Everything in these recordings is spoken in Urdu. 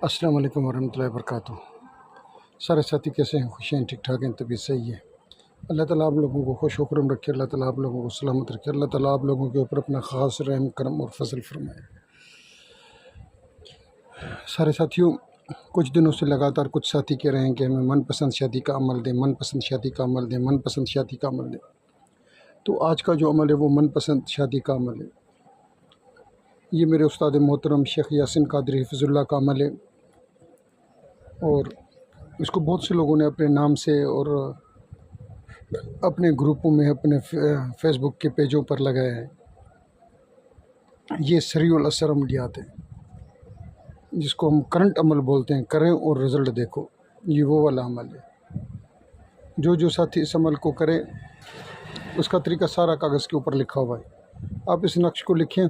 السلام علیکم ورحمۃ اللہ وبرکاتہ۔ سارے ساتھی کیسے ہیں؟ خوش ہیں؟ ٹھیک ٹھاک ہیں؟ طبیعت صحیح ہے؟ اللہ تعالیٰ آپ لوگوں کو خوش و خرم رکھے، اللہ تعالیٰ آپ لوگوں کو سلامت رکھے، اللہ تعالیٰ آپ لوگوں کے اوپر اپنا خاص رحم کرم اور فضل فرمائے۔ سارے ساتھیوں، کچھ دنوں سے لگاتار کچھ ساتھی کہہ رہے ہیں کہ ہمیں من پسند شادی کا عمل دیں، من پسند شادی کا عمل دیں، من پسند شادی کا عمل دیں۔ تو آج کا جو عمل ہے وہ من پسند شادی کا عمل ہے۔ یہ میرے استاد محترم شیخ یاسین قادری حفظ اللہ کا عمل ہے، اور اس کو بہت سے لوگوں نے اپنے نام سے اور اپنے گروپوں میں، اپنے فیس بک کے پیجوں پر لگایا ہے۔ یہ سریع الاثر عملیات ہیں جس کو ہم کرنٹ عمل بولتے ہیں، کریں اور رزلٹ دیکھو۔ یہ وہ والا عمل ہے۔ جو ساتھی اس عمل کو کرے، اس کا طریقہ سارا کاغذ کے اوپر لکھا ہوا ہے۔ آپ اس نقش کو لکھیں،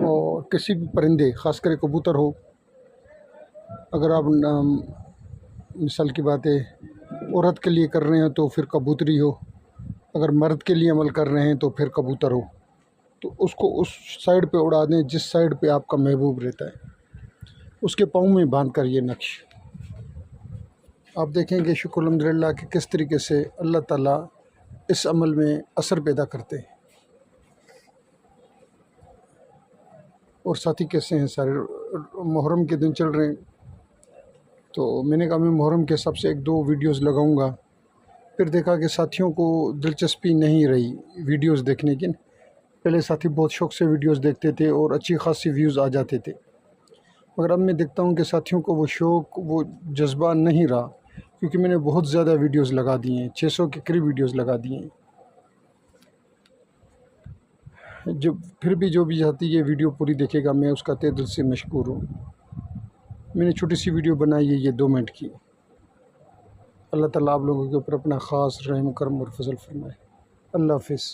اور کسی بھی پرندے، خاص کر کبوتر ہو، اگر آپ مثال کی بات ہے عورت کے لیے کر رہے ہیں تو پھر کبوتری ہو، اگر مرد کے لیے عمل کر رہے ہیں تو پھر کبوتر ہو، تو اس کو اس سائڈ پہ اڑا دیں جس سائڈ پہ آپ کا محبوب رہتا ہے، اس کے پاؤں میں باندھ کر یہ نقش آپ دیکھیں گے شکر الحمدللہ کہ کس طریقے سے اللہ تعالیٰ اس عمل میں اثر پیدا کرتے ہیں۔ اور ساتھی کیسے ہیں؟ سارے محرم کے دن چل رہے ہیں، تو میں نے کہا میں محرم کے حساب سے 1-2 ویڈیوز لگاؤں گا۔ پھر دیکھا کہ ساتھیوں کو دلچسپی نہیں رہی ویڈیوز دیکھنے کی۔ پہلے ساتھی بہت شوق سے ویڈیوز دیکھتے تھے اور اچھی خاصی ویوز آ جاتے تھے، مگر اب میں دیکھتا ہوں کہ ساتھیوں کو وہ شوق، وہ جذبہ نہیں رہا، کیونکہ میں نے بہت زیادہ ویڈیوز لگا دی ہیں، 600 کے قریب ویڈیوز لگا دی ہیں۔ پھر بھی جو بھی ساتھی یہ ویڈیو پوری دیکھے گا، میں اس کا تہ دل سے مشکور ہوں۔ میں نے چھوٹی سی ویڈیو بنائی ہے، یہ 2 منٹ کی۔ اللہ تعالیٰ آپ لوگوں کے اوپر اپنا خاص رحم کرم اور فضل فرمائے۔ اللہ حافظ۔